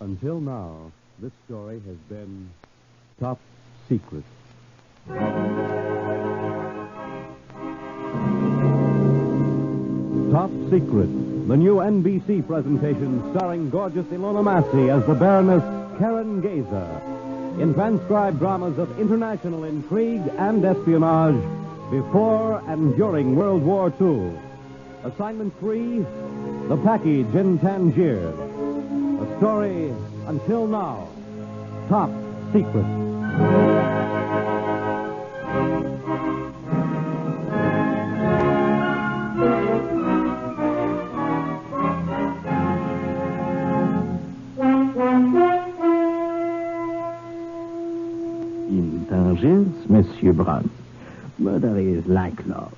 Until now, this story has been top secret. Top Secret, the new NBC presentation starring gorgeous Ilona Massey as the Baroness Karen Gazer in transcribed dramas of international intrigue and espionage before and during World War II. Assignment 3, The Package in Tangiers. A story, until now, top secret. In Tangiers, Monsieur Brown, murder is like love.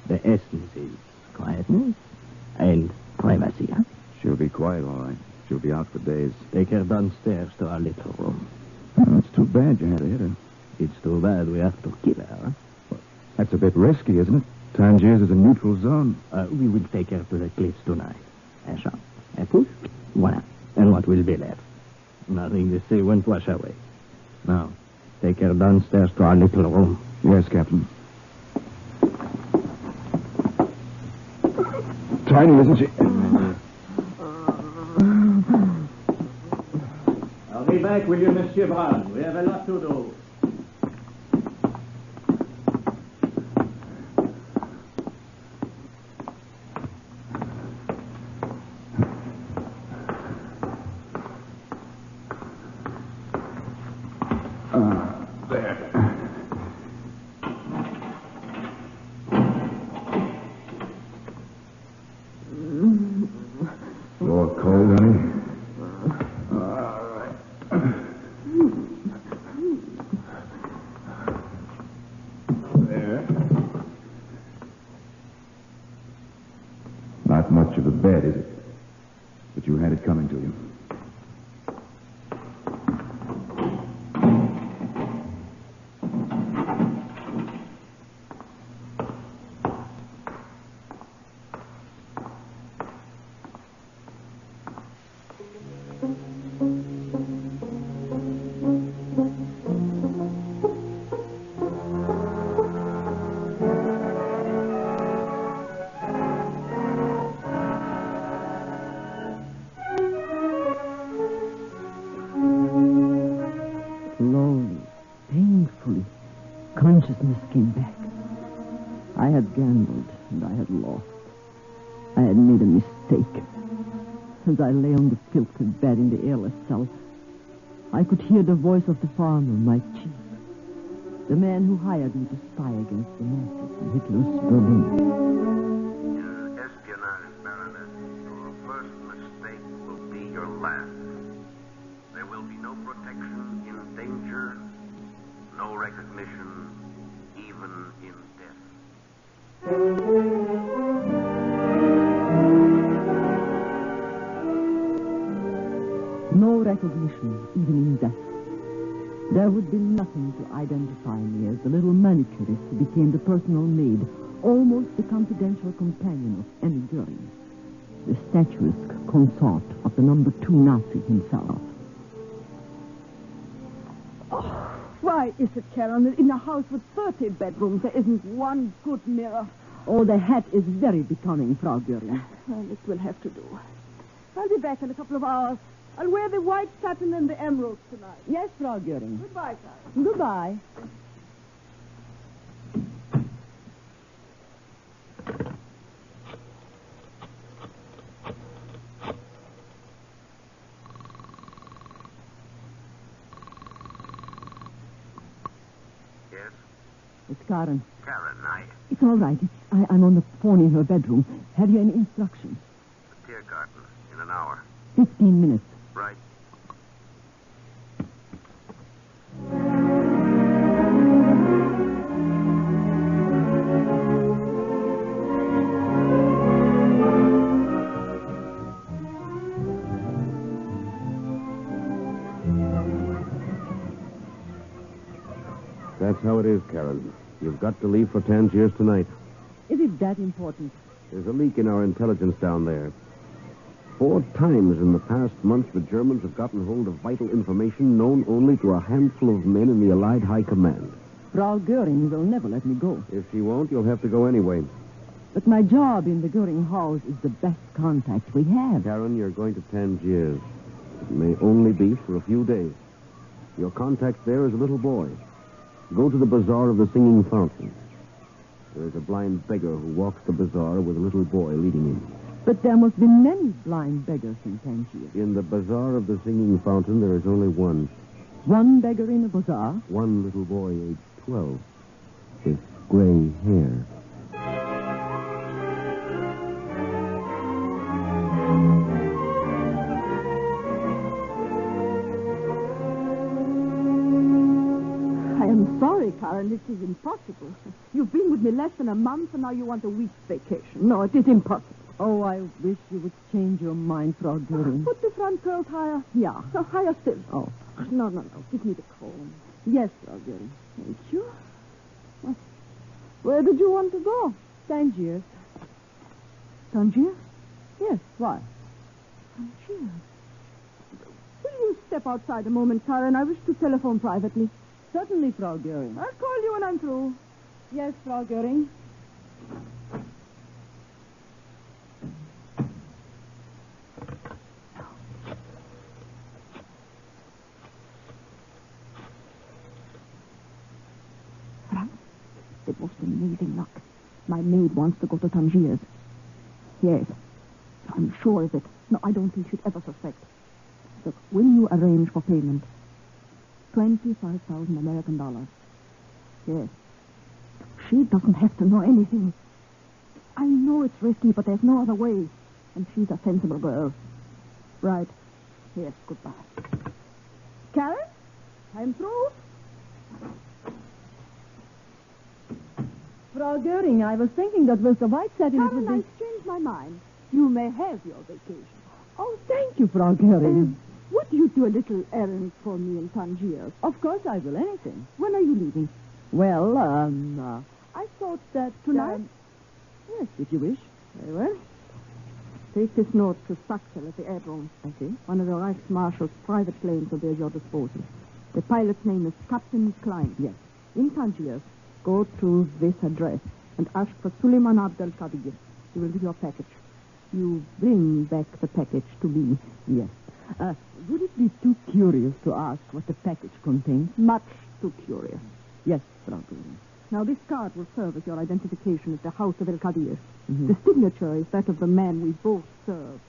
The essence is quietness and privacy. Huh? She'll be quiet, all right. She'll be out for days. Take her downstairs to our little room. Oh, it's too bad you had to hit her. It's too bad we have to kill her. Huh? Well, that's a bit risky, isn't it? Tangiers is a neutral zone. We will take her to the cliffs tonight. Un shot, un push, voilà. And what will be left? Nothing to say won't wash away. Now, take her downstairs to our little room. Yes, Captain. Tiny, isn't she? Hurry back, will you, Monsieur Brown? We have a lot to do. There. Floor cold, honey? All right. There. Not much of a bed, is it? But you had it coming to you. Slowly, painfully, consciousness came back. I had gambled, and I had lost. I had made a mistake. As I lay on the filthy bed in the airless cell, I could hear the voice of the farmer, my chief, the man who hired me to spy against the Nazis in Hitler's Berlin. In espionage, Baroness, your first mistake will be your last. There will be no protection in danger, no recognition, even in death. No recognition, even in death. There would be nothing to identify me as the little manicurist who became the personal maid, almost the confidential companion of Emmy Goering, the statuesque consort of the number 2 Nazi himself. Why is it, Karen, that in a house with 30 bedrooms there isn't one good mirror? Oh, the hat is very becoming, Frau Goering. Well, it will have to do. I'll be back in a couple of hours. I'll wear the white satin and the emeralds tonight. Yes, Frau Goering. Goodbye, Karen. Goodbye. Yes? It's Karen. Karen, It's all right. I'm on the phone in her bedroom. Have you any instructions? the Tiergarten in an hour. 15 minutes. Right. That's how it is, Karen. You've got to leave for Tangiers tonight. Is it that important? There's a leak in our intelligence down there. 4 times in the past month, the Germans have gotten hold of vital information known only to a handful of men in the Allied High Command. Frau Goering will never let me go. If she won't, you'll have to go anyway. But my job in the Goering house is the best contact we have. Karen, you're going to Tangiers. It may only be for a few days. Your contact there is a little boy. Go to the bazaar of the Singing Fountain. There is a blind beggar who walks the bazaar with a little boy leading him. But there must be many blind beggars in Tangiers. In the bazaar of the Singing Fountain, there is only one. One beggar in a bazaar? One little boy, aged 12, with gray hair. I am sorry, Karen. This is impossible. You've been with me less than a month, and now you want a week's vacation. No, it is impossible. Oh, I wish you would change your mind, Frau Goering. Put the front curls higher. Yeah. No, higher still. Oh. No. Give me the comb. Yes, Frau Goering. Thank you. Where did you want to go? Tangiers. Tangiers? Yes, why? Tangiers. Will you step outside a moment, Karen? I wish to telephone privately. Certainly, Frau Goering. I'll call you when I'm through. Yes, Frau Goering. Frank, the most amazing luck. My maid wants to go to Tangiers. Yes. I'm sure of it. No, I don't think she'd ever suspect. Look, will you arrange for payment? 25,000 American dollars. Yes. She doesn't have to know anything. I know it's risky, but there's no other way. And she's a sensible girl. Right. Yes, goodbye. Karen? I'm through. Frau Goering, I was thinking that with the white satin it would Karen, be... I've changed my mind. You may have your vacation. Oh, thank you, Frau Goering. Would you do a little errand for me in Tangiers? Of course I will, anything. When are you leaving? Well, I thought that... Tonight? Yes, if you wish. Very well. Take this note to Saxel at the aerodrome. Okay. One of the Reichsmarshal's private planes will be at your disposal. The pilot's name is Captain Klein. Yes. In Tangiers, go to this address and ask for Suleiman Abdel Kadir. He will give your package. You bring back the package to me. Yes. Would it be too curious to ask what the package contains? Much too curious. Yes, Frau Goering. Now, this card will serve as your identification at the house of El Kadir. Mm-hmm. The signature is that of the man we both serve.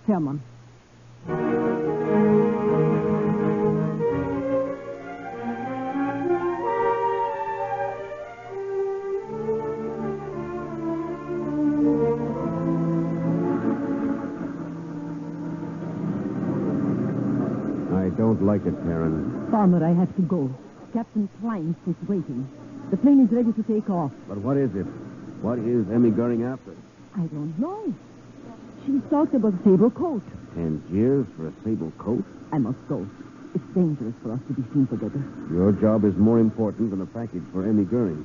Hermann. I don't like it, Karen. Farmer, I have to go. Captain Klein is waiting. The plane is ready to take off. But what is it? What is Emmy Goering after? I don't know. She talked about a sable coat. Tangiers for a sable coat? I must go. It's dangerous for us to be seen together. Your job is more important than a package for Emmy Goering.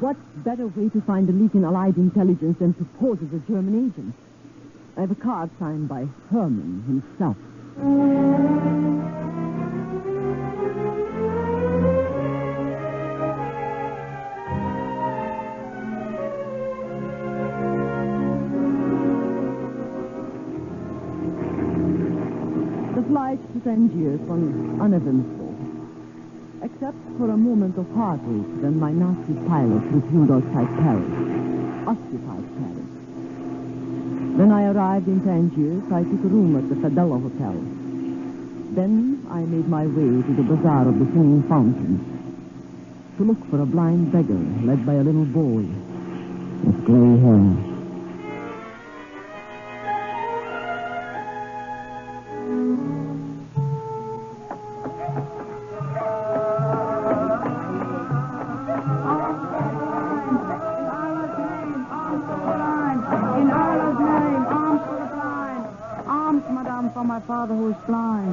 What better way to find a leak in Allied intelligence than to pose as a German agent? I have a card signed by Hermann himself. The flight to Tangiers was uneventful, except for a moment of heartache when my Nazi pilot refueled outside Paris, occupied Paris. When I arrived in Tangiers, I took a room at the Fadella Hotel. Then I made my way to the bazaar of the Singing Fountain to look for a blind beggar led by a little boy with gray hair.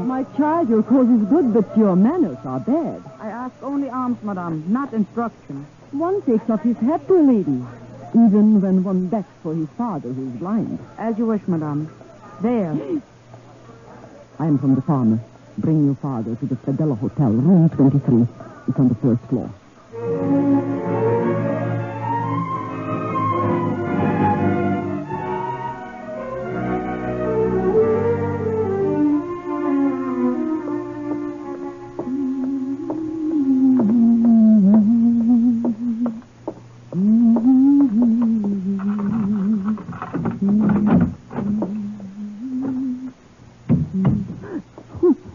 My child, your cause is good, but your manners are bad. I ask only alms, madame, not instruction. One takes off his hat to a lady. Even when one bets for his father, who is blind. As you wish, madame. There. I am from the farmer. Bring your father to the Fedella Hotel, room 23. It's on the first floor.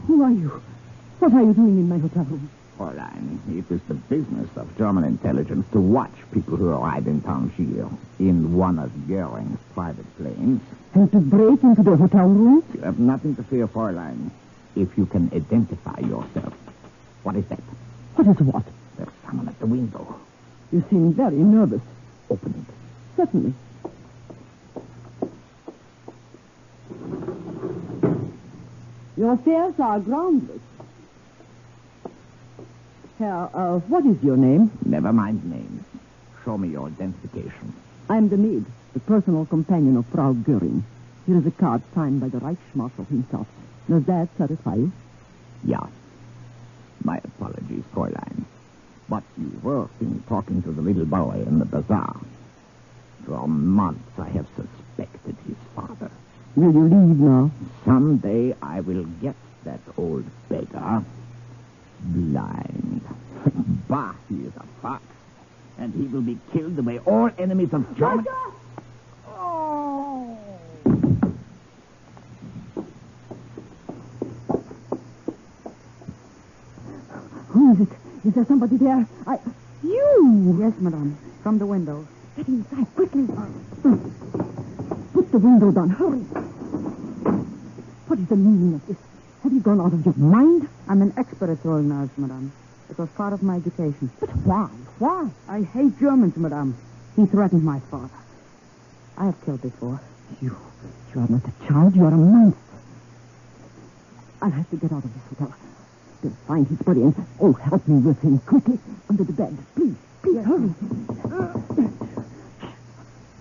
Who are you? What are you doing in my hotel room? Fräulein, it is the business of German intelligence to watch people who arrive in Tangiers in one of Goering's private planes. And to break into the hotel room? You have nothing to fear, Fräulein, if you can identify yourself. What is that? What is what? There's someone at the window. You seem very nervous. Open it. Certainly. Your affairs are groundless. What is your name? Never mind names. Show me your identification. I am the maid, the personal companion of Frau Goering. Here is a card signed by the Reichsmarshal himself. Does that satisfy you? Yeah. My apologies, Fräulein. But you were seen talking to the little boy in the bazaar. For months I have suspected his father. Will you leave now? Someday I will get that old beggar blind. Bah, he is a fox. And he will be killed the way all enemies of Germany... Oh. Who is it? Is there somebody there? You! Yes, madame. From the window. Get inside, quickly. Put the window down. Hurry. What is the meaning of this? Have you gone out of your mind? I'm an expert at throwing knives, madame. It was part of my education. But why? Why? I hate Germans, madame. He threatened my father. I have killed before. You are not a child. You are a monster. I'll have to get out of this hotel. They'll find his body and... Oh, help me with him quickly. Under the bed. Please, hurry.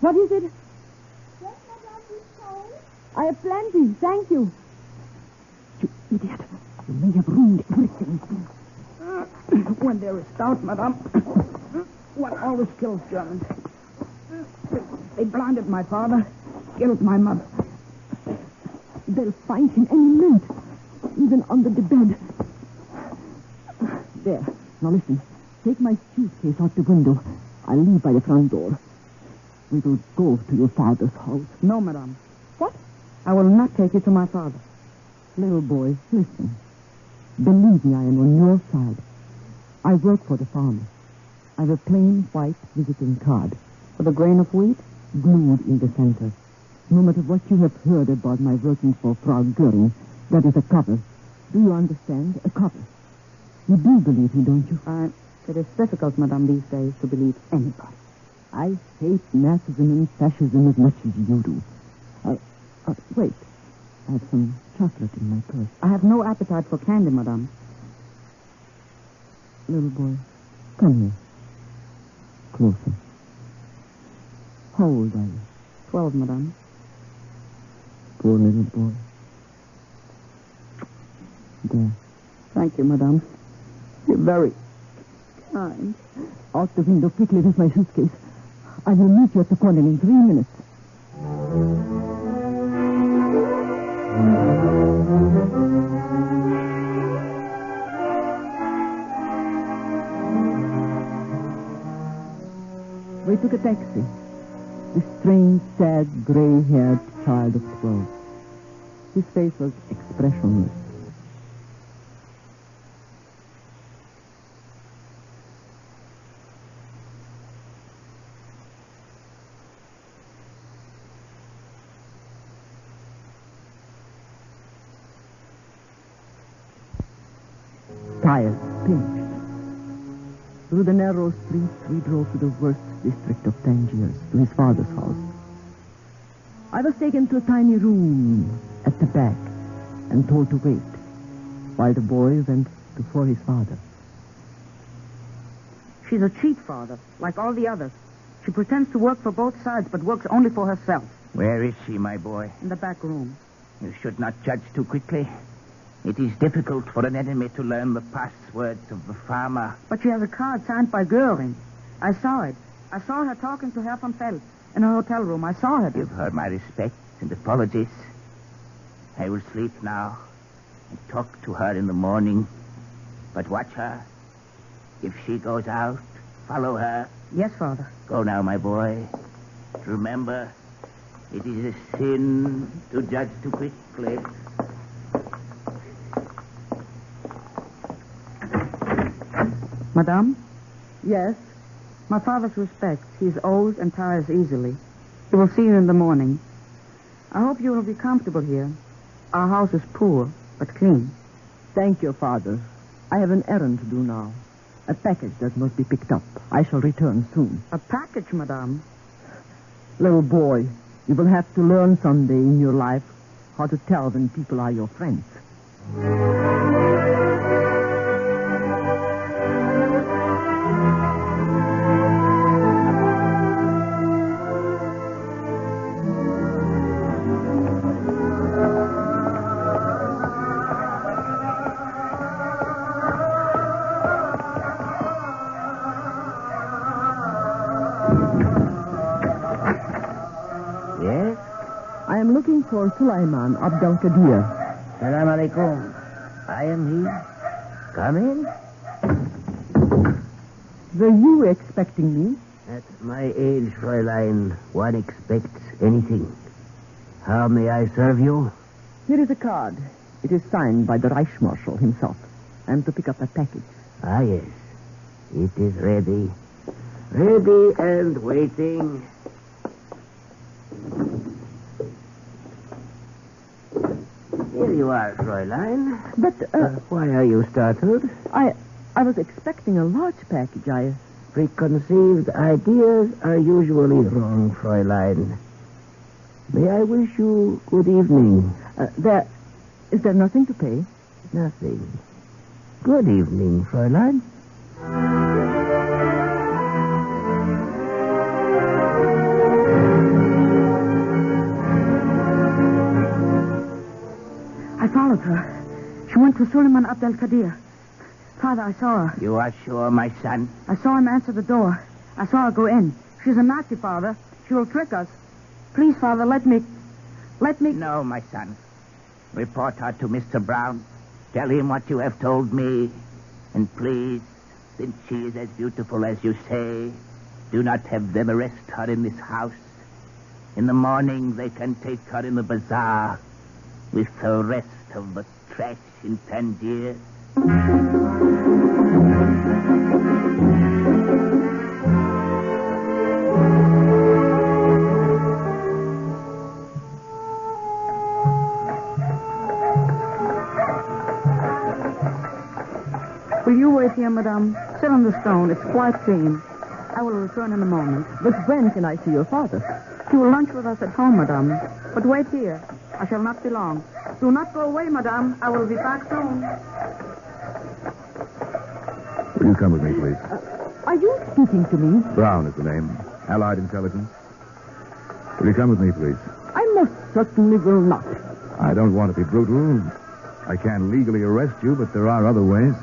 What is it? Yes, madame, please call. I have plenty. Thank you. You idiot. You may have ruined everything. When there is doubt, madame, one always kills Germans. They blinded my father, killed my mother. They'll find him any minute, even under the bed. There. Now listen. Take my suitcase out the window. I'll leave by the front door. We will go to your father's house. No, madame. What? I will not take you to my father. Little boy, listen. Believe me, I am on your side. I work for the farmer. I have a plain white visiting card. With a grain of wheat? Glued in the center. No matter what you have heard about my working for Frau Goering, that is a cover. Do you understand? A cover. You do believe me, don't you? It is difficult, madame, these days to believe anybody. I hate Nazism and fascism as much as you do. Wait. I have some chocolate in my purse. I have no appetite for candy, madame. Little boy, come here. Closer. How old are you? 12, madame. Poor little boy. There. Thank you, madame. You're very kind. Out the window quickly with my suitcase. I will meet you at the corner in 3 minutes. We took a taxi. The strange, sad, gray-haired child of 12. His face was expressionless. Tired, pinched. Through the narrow streets, we drove to the worst district of Tangiers, to his father's house. I was taken to a tiny room at the back and told to wait, while the boy went before his father. She's a cheat, father, like all the others. She pretends to work for both sides, but works only for herself. Where is she, my boy? In the back room. You should not judge too quickly. It is difficult for an enemy to learn the passwords of the farmer. But she has a card signed by Goering. I saw it. I saw her talking to Herr von Feld in her hotel room. I saw her. Give her my respect and apologies. I will sleep now and talk to her in the morning. But watch her. If she goes out, follow her. Yes, Father. Go now, my boy. Remember, it is a sin to judge too quickly. Madame? Yes? My father's respects. He's old and tires easily. He will see you in the morning. I hope you will be comfortable here. Our house is poor, but clean. Thank you, Father. I have an errand to do now. A package that must be picked up. I shall return soon. A package, Madame? Little boy, you will have to learn someday in your life how to tell when people are your friends. Yes? I am looking for Sulaiman Abdel Kadir. Salam alaikum. I am he. Come in. Were you expecting me? At my age, Fräulein, one expects anything. How may I serve you? Here is a card. It is signed by the Reichsmarshal himself. I am to pick up a package. Ah, yes. It is ready. Ready and waiting. Here you are, Fräulein. But, Why are you startled? I was expecting a large package. Preconceived ideas are usually wrong, Fräulein. May I wish you good evening? Is there nothing to pay? Nothing. Good evening, Fräulein. I followed her. She went to Suleiman Abdel Kadir. Father, I saw her. You are sure, my son? I saw him answer the door. I saw her go in. She's a Nazi, Father. She will trick us. Please, Father, let me... No, my son. Report her to Mr. Brown. Tell him what you have told me. And please, since she is as beautiful as you say, do not have them arrest her in this house. In the morning, they can take her in the bazaar with the rest of the trash in Tangiers. Will you wait here, Madame? Sit on the stone. It's quite clean. I will return in a moment. But when can I see your father? He will lunch with us at home, Madame. But wait here. I shall not be long. Do not go away, Madame. I will be back soon. Will you come with me, please? Are you speaking to me? Brown is the name. Allied Intelligence. Will you come with me, please? I most certainly will not. I don't want to be brutal. I can't legally arrest you, but there are other ways.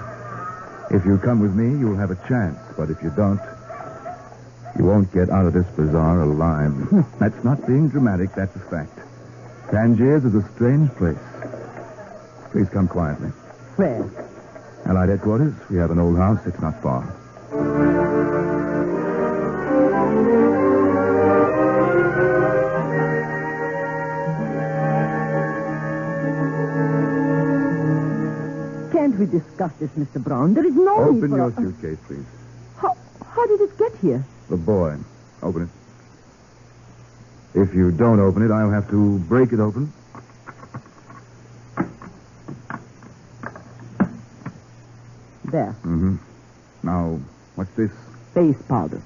If you come with me, you'll have a chance. But if you don't, you won't get out of this bazaar alive. That's not being dramatic, that's a fact. Tangiers is a strange place. Please come quietly. Where? Allied headquarters. We have an old house. It's not far. Can't we discuss this, Mr. Brown? There is no need Open for... your suitcase, please. How did it get here? The boy. Open it. If you don't open it, I'll have to break it open. There. Mm-hmm. Now, what's this? Face powder.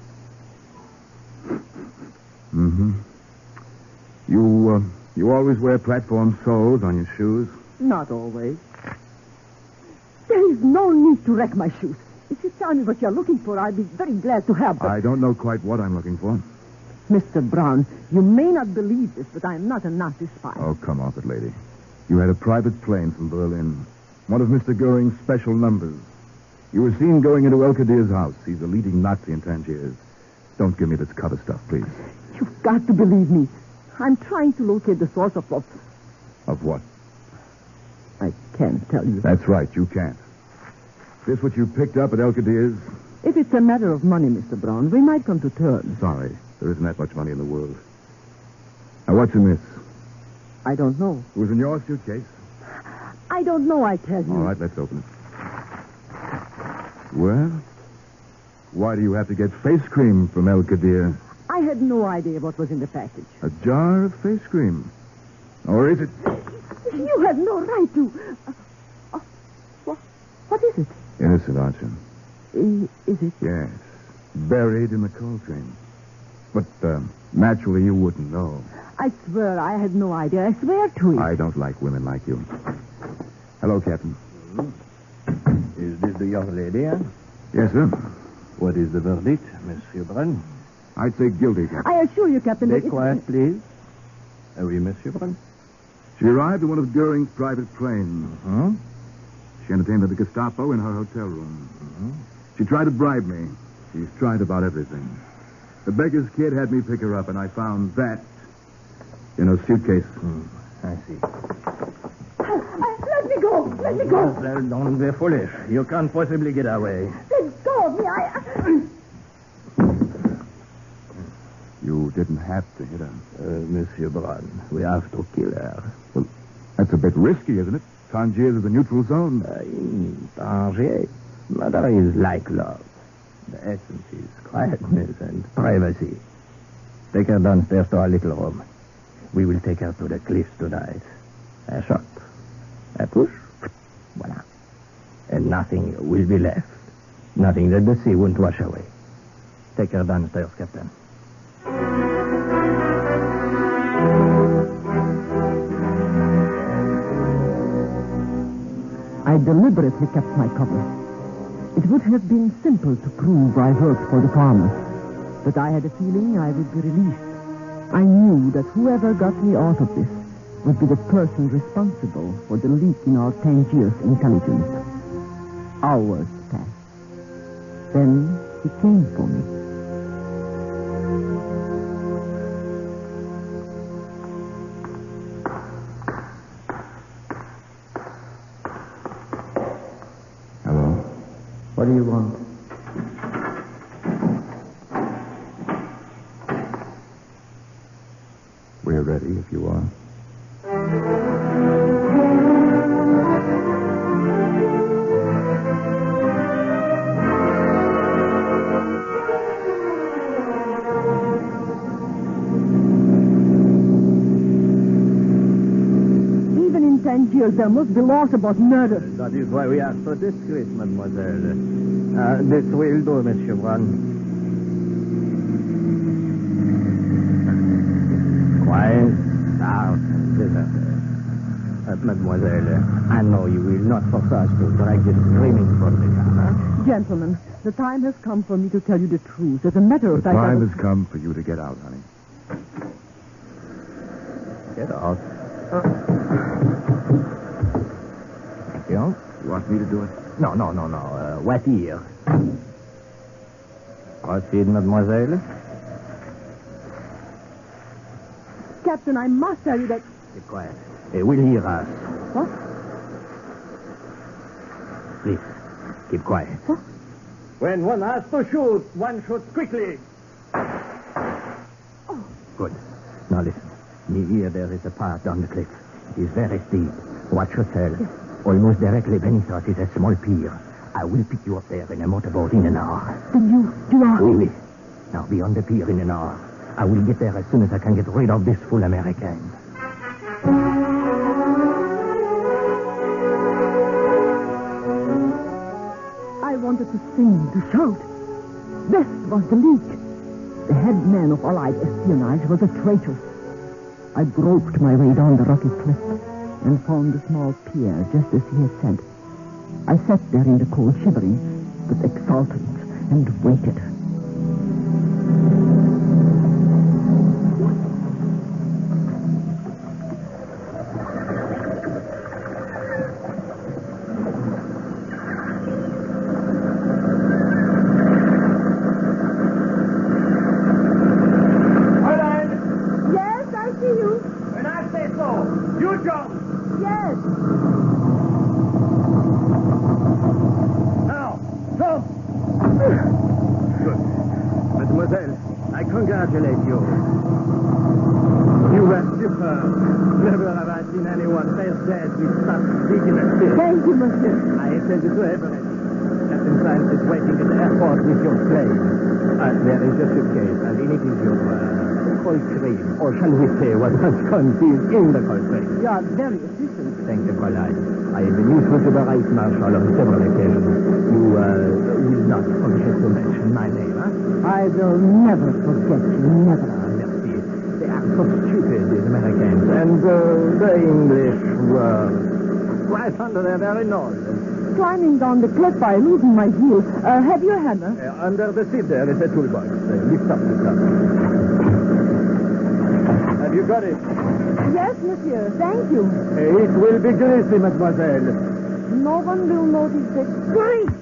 Mm-hmm. You always wear platform soles on your shoes? Not always. There is no need to wreck my shoes. If you tell me what you're looking for, I'd be very glad to help. But I don't know quite what I'm looking for. Mr. Brown, you may not believe this, but I am not a Nazi spy. Oh, come off it, lady. You had a private plane from Berlin. One of Mr. Goering's special numbers. You were seen going into Elkadir's house. He's a leading Nazi in Tangiers. Don't give me this cover stuff, please. You've got to believe me. I'm trying to locate the source of what? I can't tell you. That's right, you can't. This what you picked up at Elkadir's? If it's a matter of money, Mr. Brown, we might come to terms. Sorry, there isn't that much money in the world. Now, what's in this? I don't know. It was in your suitcase. I don't know, I tell you. All right, let's open it. Well, why do you have to get face cream from Elkadir? I had no idea what was in the package. A jar of face cream. Or is it... You had no right to... what is it? Innocent, aren't you? Is it? Yes. Buried in the coal train. But, naturally, you wouldn't know. I swear I had no idea. I swear to it. I don't like women like you. Hello, Captain. Is this the young lady, eh? Yes, sir. What is the verdict, Monsieur Brun? I'd say guilty, Captain. I assure you, Captain... Be quiet, please. Oui, Monsieur Brun. She arrived in one of Goering's private planes. Uh-huh. She entertained the Gestapo in her hotel room. She tried to bribe me. She's tried about everything. The beggar's kid had me pick her up, and I found that in her suitcase. I see. Let me go. Let me go. Well, don't be foolish. You can't possibly get away. Let go of me. You didn't have to hit her. Monsieur Brun, we have to kill her. Well, that's a bit risky, isn't it? Tangiers is a neutral zone. In Tangiers, murder is like love. The essence is quietness and privacy. Take her downstairs to our little room. We will take her to the cliffs tonight. A shot. A push. Voila. And nothing will be left. Nothing that the sea won't wash away. Take her downstairs, Captain. I deliberately kept my cover. It would have been simple to prove I worked for the farmers, but I had a feeling I would be released. I knew that whoever got me out of this would be the person responsible for the leak in our Tangiers intelligence. Hours passed. Then he came for me. What do you want? We're ready if you are. Even in Tangiers, there must be laws about murder. That is why we are so discreet, mademoiselle. This will do, Monsieur Brun. Quiet, out, deserted. Mademoiselle, I know you will not force us to drag this screaming from the car. Gentlemen, the time has come for me to tell you the truth. As a matter of The fact, time has come for you to get out, honey. Get out. Thank you. You want me to do it? No. Wet ear. Proceed, mademoiselle. Captain, I must tell you that... Be quiet. We'll hear us. What? Please, keep quiet. What? When one has to shoot, one shoots quickly. Oh. Good. Now listen. Near here there is a path down the cliff. It is very steep. Watch yourself. Yes. Almost directly beneath us is a small pier. I will pick you up there in a motorboat in an hour. Then you are... Oui. Now be on the pier in an hour. I will get there as soon as I can get rid of this fool American. I wanted to sing, to shout. This was the leak. The head man of Allied espionage was a traitor. I groped my way down the rocky cliff and found the small pier just as he had said. I sat there in the cold, shivering, but exultant and waited. Yes, I see you. When I say so, you jump. Yes. Now, jump. Good. Mademoiselle, I congratulate you. You were superb. Never have I seen anyone face dead with such dignity. Thank you, monsieur. I attended to everything. Captain Science is waiting at the airport with your plane. There is your suitcase, and in it is your cold cream, or shall we say what was concealed in the cold cream. You are very efficient. Thank you, Fräulein. I have been useful to the Vice Marshal on several occasions. You will not forget to mention my name, huh? I will never forget you, never. Merci. They are so stupid, these Americans, and the English were right under their very nose. Climbing down the cliff, I losing my heel. Have you a hammer? Under the seat there is a toolbox. Lift up the top. Have you got it? Yes, monsieur. Thank you. It will be greasy, mademoiselle. No one will notice the grease.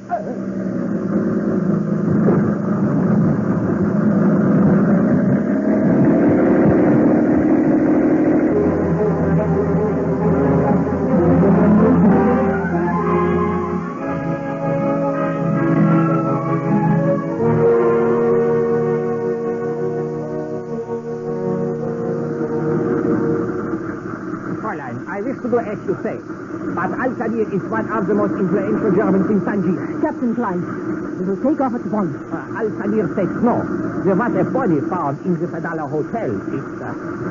I wish to do as you say, but Al-Qadir is one of the most influential Germans in Tangiers. Captain Klein, we will take off at once. Al-Qadir says no. There was a body found in the Fadala Hotel. It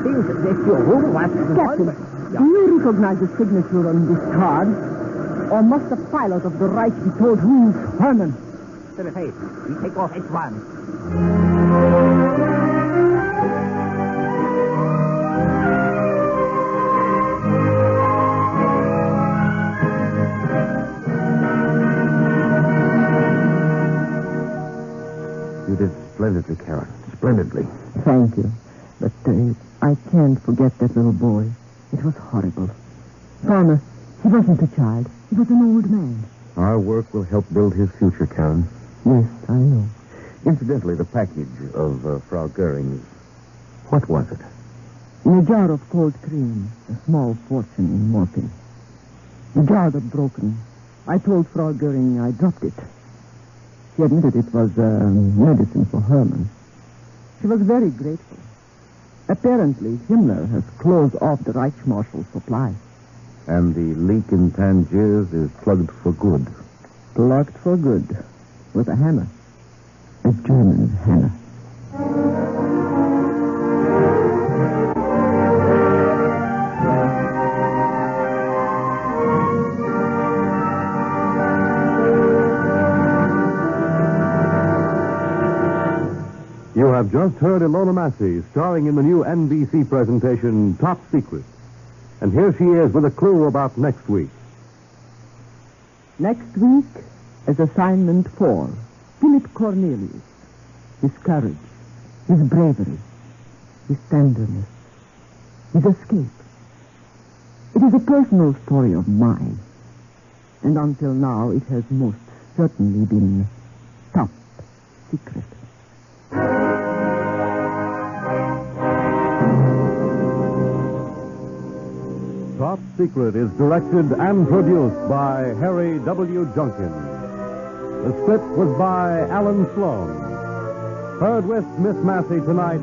seems that your room was... Captain, do you recognize the signature on this card? Or must the pilot of the Reich be told who is Herman? To the face. We take off at once. You did splendidly, Karen. Splendidly. Thank you. But I can't forget that little boy. It was horrible. Farmer, he wasn't a child. He was an old man. Our work will help build his future, Karen. Yes, I know. Incidentally, the package of Frau Goering's, what was it? In a jar of cold cream, a small fortune in morphine. The jar got broken. I told Frau Goering I dropped it. She admitted it was medicine for Herman. She was very grateful. Apparently, Himmler has closed off the Reichsmarshal's supply. And the leak in Tangiers is plugged for good. Plugged for good. With a hammer. A German hammer. You have just heard Ilona Massey starring in the new NBC presentation, Top Secret. And here she is with a clue about next week. Next week is assignment 4. Philip Cornelius. His courage, his bravery, his tenderness, his escape. It is a personal story of mine. And until now, it has most certainly been top secret. Top Secret is directed and produced by Harry W. Junkin. The script was by Alan Sloan. Heard with Miss Massey tonight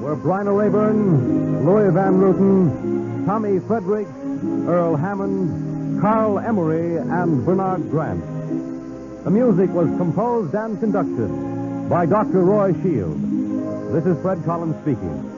were Bryna Rayburn, Louis Van Ruten, Tommy Fredericks, Earl Hammond, Carl Emery, and Bernard Grant. The music was composed and conducted by Dr. Roy Shield. This is Fred Collins speaking.